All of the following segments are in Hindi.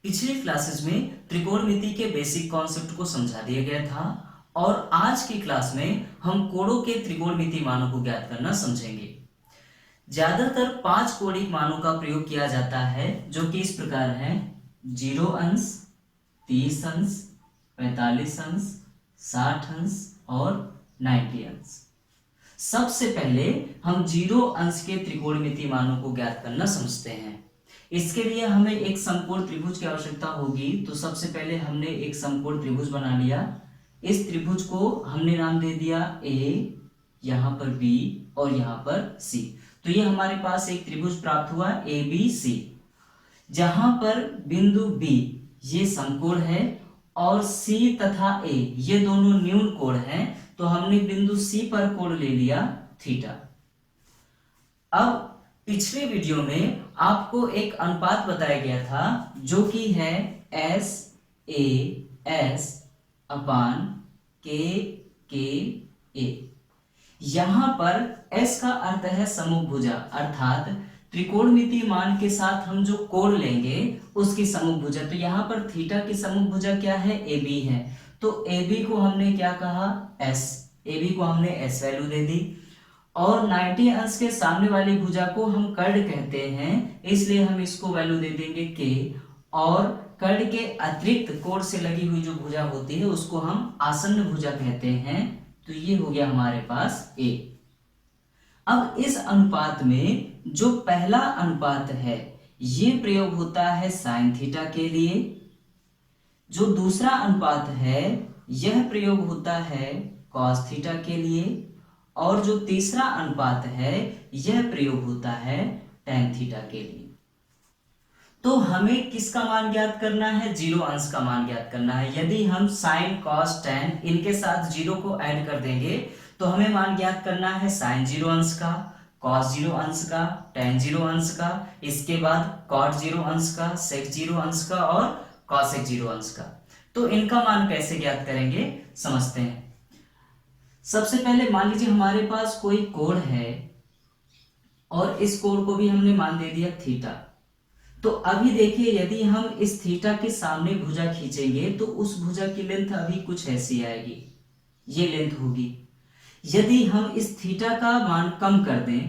पिछली क्लासेस में त्रिकोणमिति के बेसिक कॉन्सेप्ट को समझा दिया गया था और आज की क्लास में हम कोणों के त्रिकोणमिति मानों को ज्ञात करना समझेंगे। ज्यादातर 5 कोणिक मानों का प्रयोग किया जाता है जो कि इस प्रकार हैं: 0 अंश, 30 अंश, 45 अंश, 60 अंश और 90 अंश। सबसे पहले हम 0 अंश के त्रिकोणमिति मानों को ज्ञात करना समझते हैं। इसके लिए हमें एक समकोण त्रिभुज की आवश्यकता होगी। तो सबसे पहले हमने एक समकोण त्रिभुज बना लिया। इस त्रिभुज को हमने नाम दे दिया ए, यहाँ पर बी और यहाँ पर सी। तो ये हमारे पास एक त्रिभुज प्राप्त हुआ ए बी सी, जहां पर बिंदु बी ये समकोण है और सी तथा ए ये दोनों न्यून कोण हैं। तो हमने बिंदु सी पर कोण ले लिया थीटा। अब पिछले वीडियो में आपको एक अनुपात बताया गया था जो कि है एस ए एस अपान के ए। यहां पर s का अर्थ है समभुजा, अर्थात त्रिकोणमिति मान के साथ हम जो कोण लेंगे उसकी समभुजा। तो यहाँ पर थीटा की समभुजा क्या है? ए बी है। तो ए बी को हमने क्या कहा? s। ए बी को हमने s वैल्यू दे दी और 90 अंश के सामने वाली भुजा को हम कर्ण कहते हैं, इसलिए हम इसको वैल्यू दे देंगे k। और कर्ण के अतिरिक्त कोण से लगी हुई जो भुजा होती है उसको हम आसन्न भुजा कहते हैं। तो ये हो गया हमारे पास a। अब इस अनुपात में जो पहला अनुपात है ये प्रयोग होता है साइन थीटा के लिए। जो दूसरा अनुपात है यह प्रयोग होता है कॉस थीटा के लिए और जो तीसरा अनुपात है यह प्रयोग होता है tan थीटा के लिए। तो हमें किसका मान ज्ञात करना है? 0 अंश का मान ज्ञात करना है। यदि हम साइन कॉस tan इनके साथ 0 को ऐड कर देंगे तो हमें मान ज्ञात करना है साइन 0 अंश का, कॉस 0 अंश का, tan 0 अंश का, इसके बाद कॉट 0 अंश का, सेक 0 अंश का और कॉसेक 0 अंश का। तो इनका मान कैसे ज्ञात करेंगे समझते हैं। सबसे पहले मान लीजिए हमारे पास कोई कोण है और इस कोण को भी हमने मान दे दिया थीटा। तो अभी देखिए यदि हम इस थीटा के सामने भुजा खींचेंगे तो उस भुजा की लेंथ अभी कुछ ऐसी आएगी, ये लेंथ होगी। यदि हम इस थीटा का मान कम कर दें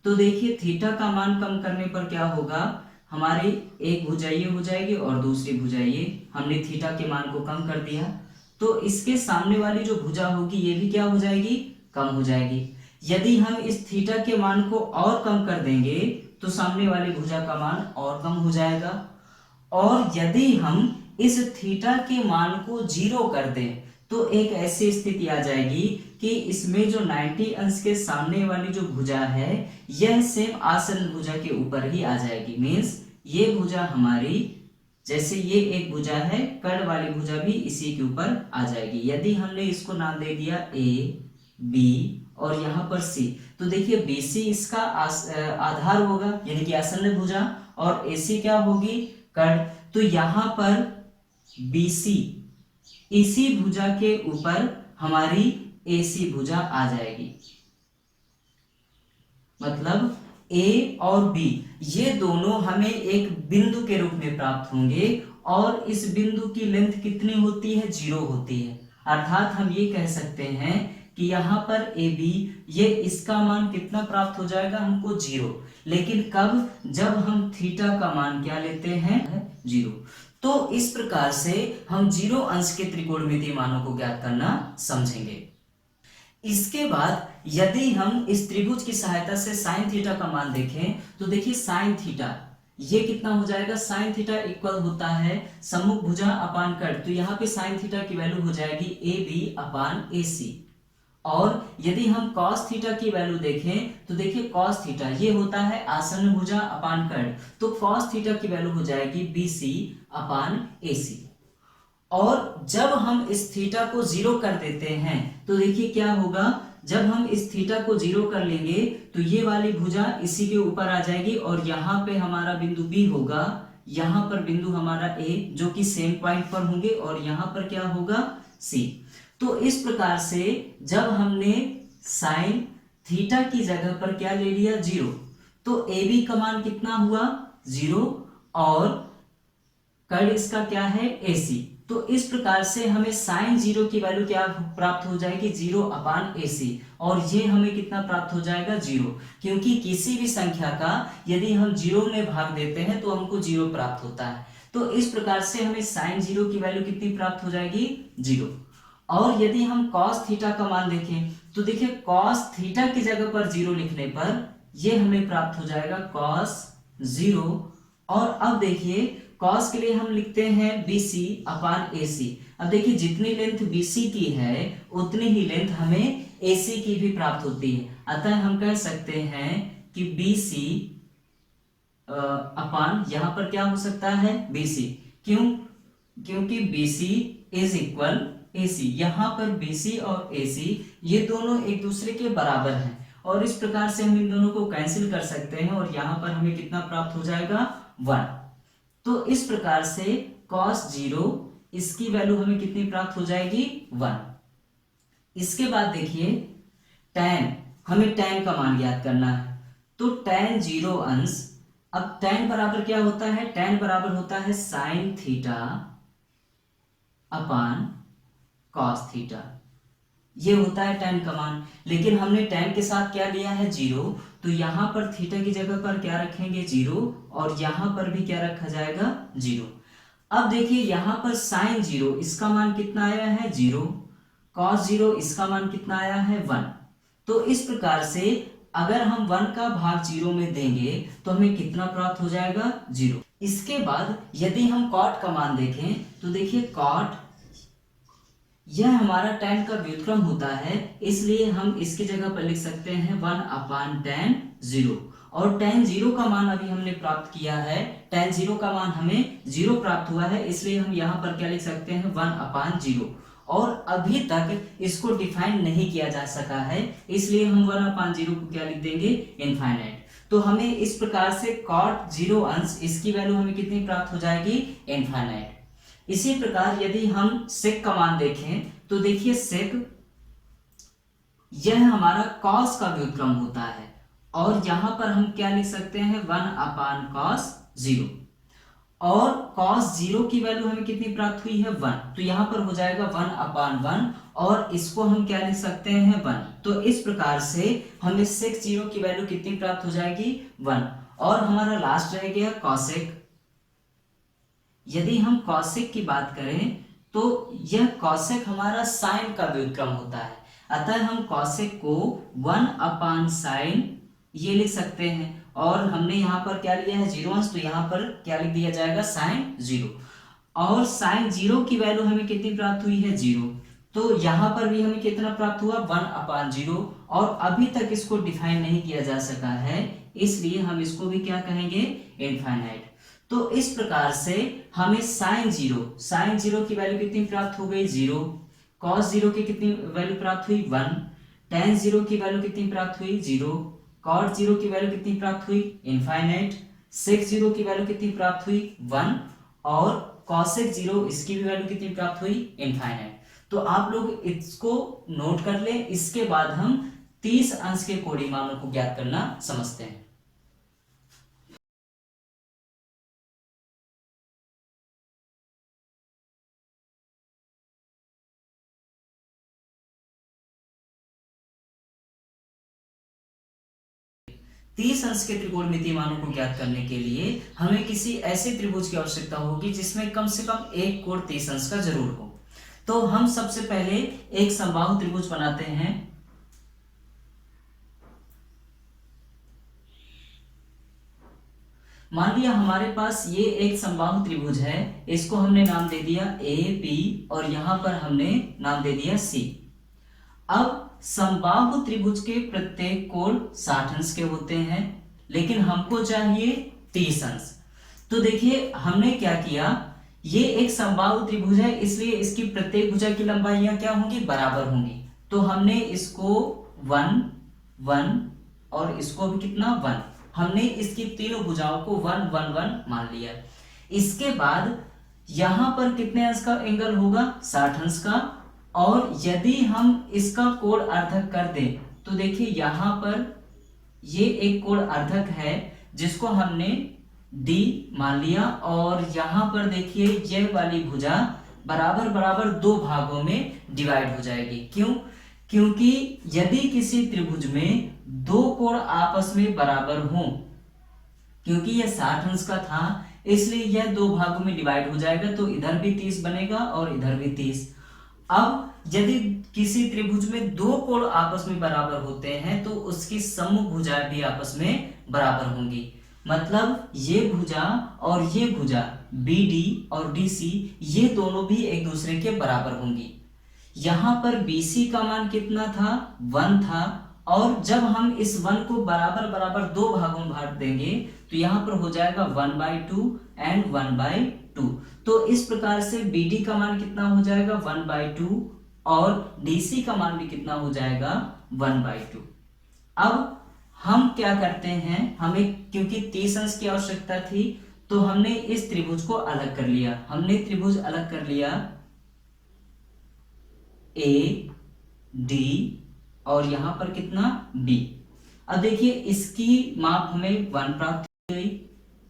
तो देखिए थीटा का मान कम करने पर क्या होगा, हमारी एक भुजा ये हो जाएगी और दूसरी भुजा ये। हमने थीटा के मान को कम कर दिया तो इसके सामने वाली जो भुजा होगी ये भी क्या हो जाएगी? कम हो जाएगी। यदि हम इस थीटा के मान को और कम कर देंगे तो सामने वाली भुजा का मान और कम हो जाएगा। और यदि हम इस थीटा के मान को 0 कर दें तो एक ऐसी स्थिति आ जाएगी कि इसमें जो 90 अंश के सामने वाली जो भुजा है यह सेम आसन्न भुजा के ऊपर ही आ जाएगी। मीन्स ये भुजा हमारी, जैसे ये एक भुजा है, कर्ण वाली भुजा भी इसी के ऊपर आ जाएगी। यदि हमने इसको नाम दे दिया ए बी और यहाँ पर सी, तो देखिए BC इसका आधार होगा यानी कि आसन्न भुजा और AC क्या होगी? कर्ण। तो यहाँ पर BC इसी भुजा के ऊपर हमारी AC भुजा आ जाएगी। मतलब A और B ये दोनों हमें एक बिंदु के रूप में प्राप्त होंगे और इस बिंदु की लेंथ कितनी होती है? 0 होती है। अर्थात हम ये कह सकते हैं कि यहाँ पर AB ये इसका मान कितना प्राप्त हो जाएगा हमको? 0। लेकिन कब? जब हम थीटा का मान क्या लेते हैं? 0। तो इस प्रकार से हम 0 अंश के त्रिकोणमिति मानों को ज्ञात करना समझेंगे। इसके बाद यदि हम इस त्रिभुज की सहायता से साइन थीटा का मान देखें तो देखिए साइन थीटा ये कितना हो जाएगा? साइन थीटा इक्वल होता है सम्मुख भुजा अपान कर्ण। तो यहाँ पे साइन थीटा की वैल्यू हो जाएगी ए बी अपान ए सी। और यदि हम कॉस थीटा की वैल्यू देखें तो देखिए कॉस थीटा ये होता है आसन्न भुजा अपान कर्ण। तो कॉस थीटा की वैल्यू हो जाएगी बी सी अपान ए सी। और जब हम इस थीटा को 0 कर देते हैं तो देखिए क्या होगा, जब हम इस थीटा को 0 कर लेंगे तो ये वाली भुजा इसी के ऊपर आ जाएगी और यहाँ पे हमारा बिंदु B होगा, यहाँ पर बिंदु हमारा A जो कि सेम पॉइंट पर होंगे और यहाँ पर क्या होगा? C। तो इस प्रकार से जब हमने साइन थीटा की जगह पर क्या ले लिया? 0, तो AB का मान कितना हुआ? 0 और कर्ण इसका क्या है AC। तो इस प्रकार से हमें साइन 0 की वैल्यू क्या प्राप्त हो जाएगी 0/AC, और ये हमें कितना प्राप्त हो जाएगा 0, क्योंकि किसी भी संख्या का यदि हम 0 में भाग देते हैं तो हमको 0 प्राप्त होता है। तो इस प्रकार से हमें साइन 0 की वैल्यू कितनी प्राप्त हो जाएगी 0। और यदि हम कॉस थीटा का मान देखें तो देखिए कॉस थीटा की जगह पर 0 लिखने पर ये हमें प्राप्त हो जाएगा कॉस 0। और अब देखिए कॉस के लिए हम लिखते हैं BC/AC। अब देखिए जितनी लेंथ BC की है उतनी ही लेंथ हमें AC की भी प्राप्त होती है। अतः हम कह सकते हैं कि BC अपान यहां पर क्या हो सकता है BC। क्यों? क्योंकि BC इज इक्वल AC। यहां पर BC और AC ये दोनों एक दूसरे के बराबर हैं, और इस प्रकार से हम इन दोनों को कैंसिल कर सकते हैं, और यहां पर हमें कितना प्राप्त हो जाएगा 1। तो इस प्रकार से cos 0 इसकी वैल्यू हमें कितनी प्राप्त हो जाएगी 1। इसके बाद देखिए tan, हमें tan का मान ज्ञात करना है। तो tan 0 अंश, अब tan बराबर क्या होता है, tan बराबर होता है sine theta upon cos theta, ये होता है tan का मान। लेकिन हमने tan के साथ क्या लिया है 0, तो यहां पर थीटा की जगह पर क्या रखेंगे 0, और यहां पर भी क्या रखा जाएगा 0। अब देखिए यहां पर साइन 0 इसका मान कितना आया है 0, cos 0 इसका मान कितना आया है 1। तो इस प्रकार से अगर हम 1 का भाग 0 में देंगे तो हमें कितना प्राप्त हो जाएगा 0। इसके बाद यदि हम cot का मान देखें तो देखिए cot यह हमारा tan का व्युत्क्रम होता है, इसलिए हम इसकी जगह पर लिख सकते हैं 1/tan 0। और tan 0 का मान अभी हमने प्राप्त किया है, tan 0 का मान हमें 0 प्राप्त हुआ है, इसलिए हम यहाँ पर क्या लिख सकते हैं 1/0। और अभी तक इसको डिफाइन नहीं किया जा सका है, इसलिए हम 1/0 को क्या लिख देंगे इनफाइनाइट। तो हमें इस प्रकार से cot 0 अंश इसकी वैल्यू हमें कितनी प्राप्त हो जाएगी इनफाइनाइट। इसी प्रकार यदि हम सेक का मान देखें तो देखिए सेक यह हमारा cos का व्युत्क्रम होता है, और यहां पर हम क्या लिख सकते हैं 1/cos 0। और cos 0 की वैल्यू हमें कितनी प्राप्त हुई है 1, तो यहां पर हो जाएगा 1/1, और इसको हम क्या लिख सकते हैं 1। तो इस प्रकार से हमें sec 0 की वैल्यू कितनी प्राप्त हो जाएगी 1। और हमारा लास्ट रह गया cosec। यदि हम कॉसेक की बात करें तो यह कॉसेक हमारा साइन का व्युत्क्रम होता है, अतः हम कॉसेक को 1/sin ये लिख सकते हैं। और हमने यहाँ पर क्या लिया है 0 अंश, तो यहाँ पर क्या लिख दिया जाएगा sin 0। और sin 0 की वैल्यू हमें कितनी प्राप्त हुई है 0, तो यहाँ पर भी हमें कितना प्राप्त हुआ 1/0। और अभी तक इसको डिफाइन नहीं किया जा सका है, इसलिए हम इसको भी क्या कहेंगे इनफाइनाइट। तो इस प्रकार से हमें sin 0 की वैल्यू कितनी प्राप्त हो गई 0, cos 0 की कितनी वैल्यू प्राप्त हुई 1, tan 0 की वैल्यू कितनी प्राप्त हुई 0, cot 0 की वैल्यू कितनी प्राप्त हुई इनफाइनाइट, sec 0 की वैल्यू कितनी प्राप्त हुई 1, और cosec 0 इसकी भी वैल्यू कितनी प्राप्त हुई इनफाइनाइट। तो आप लोग इसको नोट कर लें, इसके बाद हम 30 अंश के कोणीय मानों को ज्ञात करना समझते हैं। तीस अंश के त्रिकोणमितीय मानों को ज्ञात करने के लिए हमें किसी ऐसे त्रिभुज की आवश्यकता होगी जिसमें कम से कम एक कोण 30 अंश का जरूर हो। तो हम सबसे पहले एक समबाहु त्रिभुज बनाते हैं। मान लिया हमारे पास ये एक समबाहु त्रिभुज है, इसको हमने नाम दे दिया ए बी, और यहां पर हमने नाम दे दिया सी। अब समबाहु त्रिभुज के प्रत्येक कोण 60 अंश के होते हैं, लेकिन हमको चाहिए 30 अंश। तो देखिए हमने क्या किया, ये एक समबाहु त्रिभुज है, इसलिए इसकी प्रत्येक भुजा की लंबाइयां क्या होंगी बराबर होंगी। तो हमने इसको 1 1 और इसको भी कितना 1, हमने इसकी तीनों भुजाओं को 1 1 1 मान लिया। इसके बाद यहां पर कितने अंश का एंगल होगा 60 अंश का, और यदि हम इसका कोण अर्धक कर दें तो देखिए यहां पर ये एक कोण अर्धक है जिसको हमने डी मान लिया, और यहाँ पर देखिए यह वाली भुजा बराबर बराबर दो भागों में डिवाइड हो जाएगी। क्यों? क्योंकि यदि किसी त्रिभुज में दो कोण आपस में बराबर हों, क्योंकि यह 60 अंश का था इसलिए यह दो भागों में डिवाइड हो जाएगा, तो इधर भी 30 बनेगा और इधर भी 30। अब यदि किसी त्रिभुज में दो कोण आपस में बराबर होते हैं तो उसकी सम्मुख भुजाएं भी आपस में बराबर होंगी। मतलब ये भुजा और ये भुजा BD और DC ये दोनों भी एक दूसरे के बराबर होंगी। यहाँ पर BC का मान कितना था? 1 था, और जब हम इस 1 को बराबर बराबर दो भागों में बांट देंगे तो यहाँ पर हो जाएगा 1/2 एंड 1/2। तो इस प्रकार से BD का मान कितना हो जाएगा? 1/2, और DC का मान भी कितना हो जाएगा? 1/2। अब हम क्या करते हैं, हमें क्योंकि 30 अंश की आवश्यकता थी तो हमने इस त्रिभुज को अलग कर लिया। हमने त्रिभुज अलग कर लिया AD और यहां पर कितना? B। अब देखिए इसकी माप हमें 1 प्राप्त हो गई,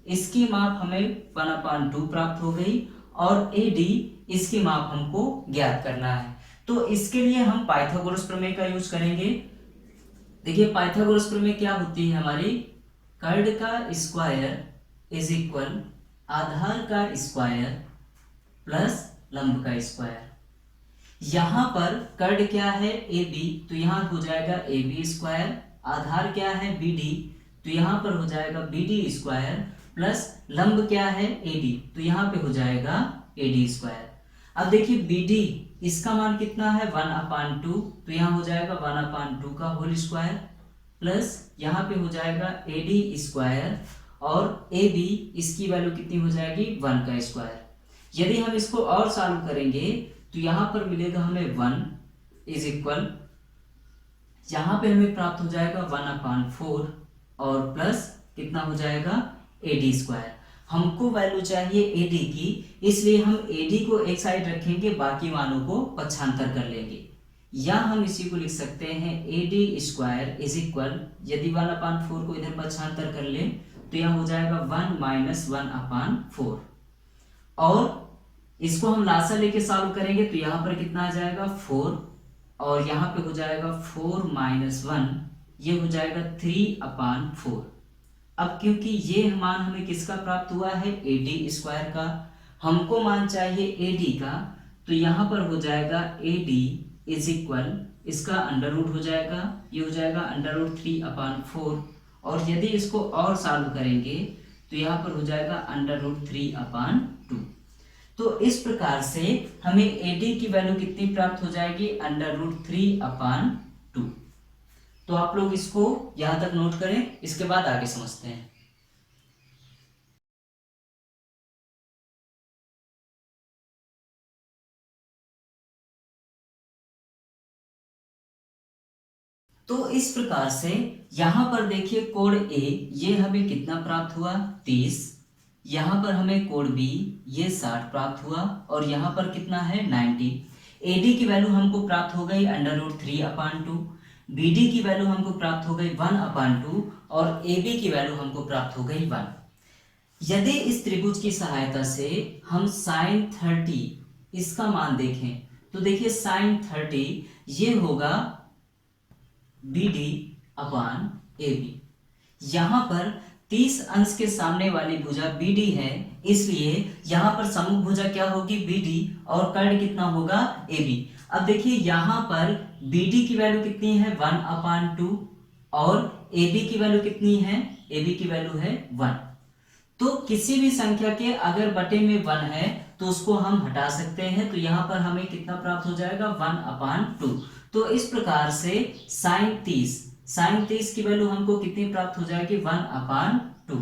इसकी माप हमें 1/2 प्राप्त हो गई, और AD इसकी माप हमको ज्ञात करना है। तो इसके लिए हम पाइथागोरस प्रमेय का यूज करेंगे। देखिए पाइथागोरस प्रमेय क्या होती है हमारी? कर्ड का स्क्वायर इज इक्वल आधार का स्क्वायर प्लस लंब का स्क्वायर। यहां पर कर्ड क्या है? AB, तो यहां हो जाएगा AB स्क्वायर। आधार क्या है? BD, तो यहां पर हो जाएगा BD स्क्वायर, प्लस लंब क्या है? AD, तो यहां पे हो जाएगा AD स्क्वायर। अब देखिए BD इसका मान कितना है? 1/2, तो यहाँ हो जाएगा 1/2 का होल स्क्वायर, प्लस यहाँ पे हो जाएगा AD स्क्वायर, और AB इसकी वैल्यू कितनी हो जाएगी? 1 का स्क्वायर। यदि हम इसको और सॉल्व करेंगे तो यहाँ पर मिलेगा हमें 1 इज इक्वल, यहाँ पे हमें प्राप्त हो जाएगा 1/4, और प्लस कितना हो जाएगा? AD square. हमको वैल्यू चाहिए AD की, इसलिए हम AD को एक साइड रखेंगे, बाकी मानों को पक्षांतर कर लेंगे। या हम इसी को लिख सकते हैं AD स्क्वायर इज इक्वल, यदि 1/4 को इधर पक्षांतर कर लें तो यहाँ हो जाएगा 1 - 1/4, और इसको हम लासा लेके सॉल्व करेंगे तो यहाँ पर कितना आ जाएगा? 4, और यहाँ पे हो जाएगा 4 - 1, ये हो जाएगा 3/4। अब क्योंकि ये मान हमें किसका प्राप्त हुआ है? AD स्क्वायर का। हमको मान चाहिए AD का, तो यहाँ पर हो जाएगा AD इज इक्वल, इसका अंडर रूट हो जाएगा, ये हो जाएगा √3/4, और यदि इसको और सॉल्व करेंगे तो यहाँ पर हो जाएगा √3/2। तो इस प्रकार से हमें AD की वैल्यू कितनी प्राप्त हो जाएगी? √3/2। तो आप लोग इसको यहां तक नोट करें, इसके बाद आगे समझते हैं। तो इस प्रकार से यहां पर देखिए कोण A ये हमें कितना प्राप्त हुआ? 30। यहां पर हमें कोण B ये 60 प्राप्त हुआ, और यहां पर कितना है? 90। AD की वैल्यू हमको प्राप्त हो गई √3/2, BD की वैल्यू हमको प्राप्त हो गई 1/2, और AB की वैल्यू हमको प्राप्त हो गई 1। यदि इस त्रिभुज की सहायता से हम sin 30 इसका मान देखें तो देखिए sin 30 ये होगा BD/AB। यहां पर 30 अंश के सामने वाली भुजा BD है, इसलिए यहां पर सम्मुख भुजा क्या होगी? BD, और कर्ण कितना होगा? AB। अब देखिए यहां पर BD की वैल्यू कितनी है? 1/2, और AB की वैल्यू कितनी है? AB की वैल्यू है 1। तो किसी भी संख्या के अगर बटे में 1 है तो उसको हम हटा सकते हैं, तो यहां पर हमें कितना प्राप्त हो जाएगा? 1/2। तो इस प्रकार से sin 30 की वैल्यू हमको कितनी प्राप्त हो जाएगी? 1/2।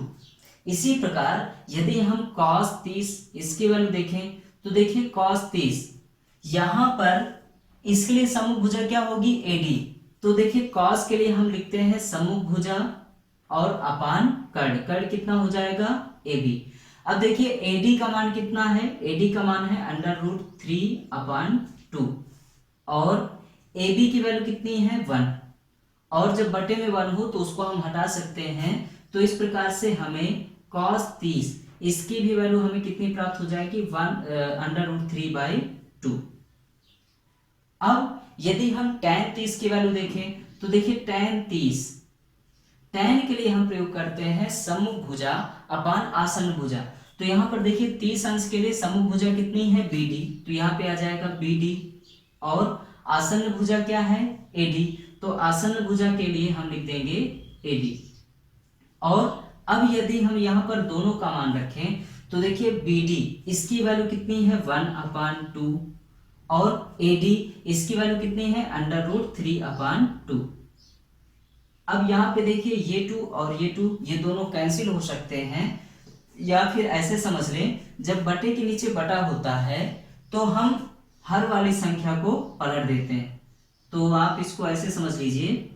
इसी प्रकार यदि हम cos 30 इसकी वैल्यू देखें तो देखिए cos 30 यहां पर इसके लिए सम्मुख भुजा क्या होगी? AD। तो देखिए cos के लिए हम लिखते हैं सम्मुख भुजा और अपान कर्ण कितना हो जाएगा? AB। अब देखिए AD का मान कितना है? AD का मान है √3/2, और AB की वैल्यू कितनी है? 1, और जब बटे में 1 हो तो उसको हम हटा सकते हैं। तो इस प्रकार से हमें cos 30, इसकी भी वैल्यू हमें कितनी प्राप्त हो जाएगी, 1/√3/2। अब यदि हम tan 30 की वैल्यू देखें तो देखिए tan 30, tan के लिए हम प्रयोग करते हैं सम्मुख भुजा अपान आसन्न भुजा। तो यहाँ पर देखिए 30 अंश के लिए सम्मुख भुजा कितनी है, BD, तो यहाँ पे आ जाएगा BD, और आसन्न भुजा क्या है, AD, तो आसन्न भुजा के लिए हम लिख देंगे AD। और अब यदि हम यहाँ पर दोनों का मान रखें तो देखिए BD इसकी वैल्यू कितनी है, 1/2, और AD इसकी वैल्यू कितनी है, √3/2। अब यहाँ पे देखिए ये 2 और ये 2 ये दोनों कैंसिल हो सकते हैं, या फिर ऐसे समझ लें जब बटे के नीचे बटा होता है तो हम हर वाली संख्या को पलट देते हैं। तो आप इसको ऐसे समझ लीजिए,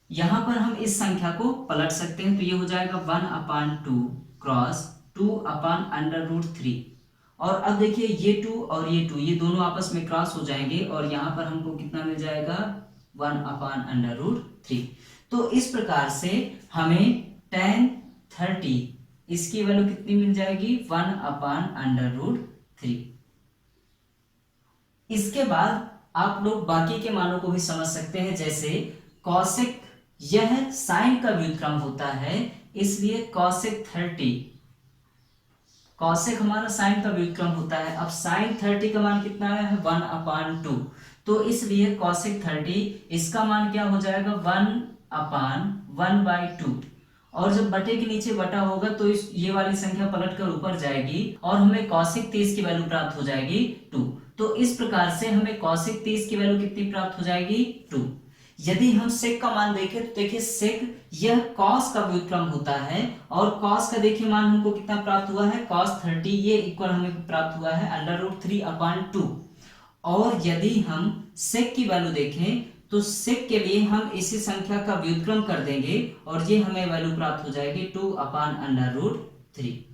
यहां पर हम इस संख्या को पलट सकते हैं, तो ये हो जाएगा 1/2 क्रॉस 2/√3। और अब देखिए ये 2 और ये 2 ये दोनों आपस में क्रॉस हो जाएंगे और यहाँ पर हमको कितना मिल जाएगा, 1/√3। तो इस प्रकार से हमें tan 30 इसकी वैल्यू कितनी मिल जाएगी, 1/√3। इसके बाद आप लोग बाकी के मानों को भी समझ सकते हैं, जैसे कॉसेक, यह साइन का व्युत्क्रम होता है, इसलिए कॉसेक 30, कॉसेक हमारा साइन का व्युत्क्रम होता है। अब साइन 30 का मान कितना है, 1/2, तो इसलिए कॉसेक 30 इसका मान क्या हो जाएगा, 1/1/2। और जब बटे के नीचे बटा होगा तो इस ये वाली संख्या पलटकर ऊपर जाएगी और हमें कॉसेक 30 की वैल्यू प्राप्त हो जाएगी 2। तो इस प्रकार से हमें कॉसेक 30 की वैल्यू कितनी प्राप्त हो जाएगी, 2। यदि हम सेक का मान देखें तो देखिए सेक यह कॉस का व्युत्क्रम होता है, और कॉस का देखिए मान हमको कितना प्राप्त हुआ है, cos 30, ये इक्वल हमें प्राप्त हुआ है √3/2। और यदि हम सेक की वैल्यू देखें तो सेक के लिए हम इसी संख्या का व्युत्क्रम कर देंगे और ये हमें वैल्यू प्राप्त हो जाएगी 2/√3।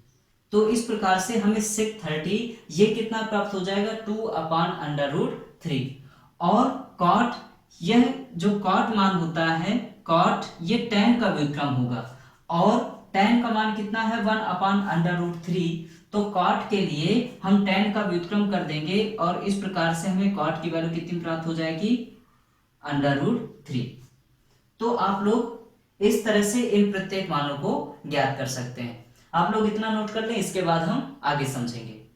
तो इस प्रकार से हमें सेक 30 ये कितना प्राप्त हो जाएगा, 2/√3। और कॉट, यह जो कॉट मान होता है, कॉट ये tan का व्युत्क्रम होगा, और tan का मान कितना है, 1/√3। तो कॉट के लिए हम tan का व्युत्क्रम कर देंगे और इस प्रकार से हमें कॉट की वैल्यू कितनी प्राप्त हो जाएगी, √3। तो आप लोग इस तरह से इन प्रत्येक मानों को ज्ञात कर सकते हैं। आप लोग इतना नोट कर लें, इसके बाद हम आगे समझेंगे।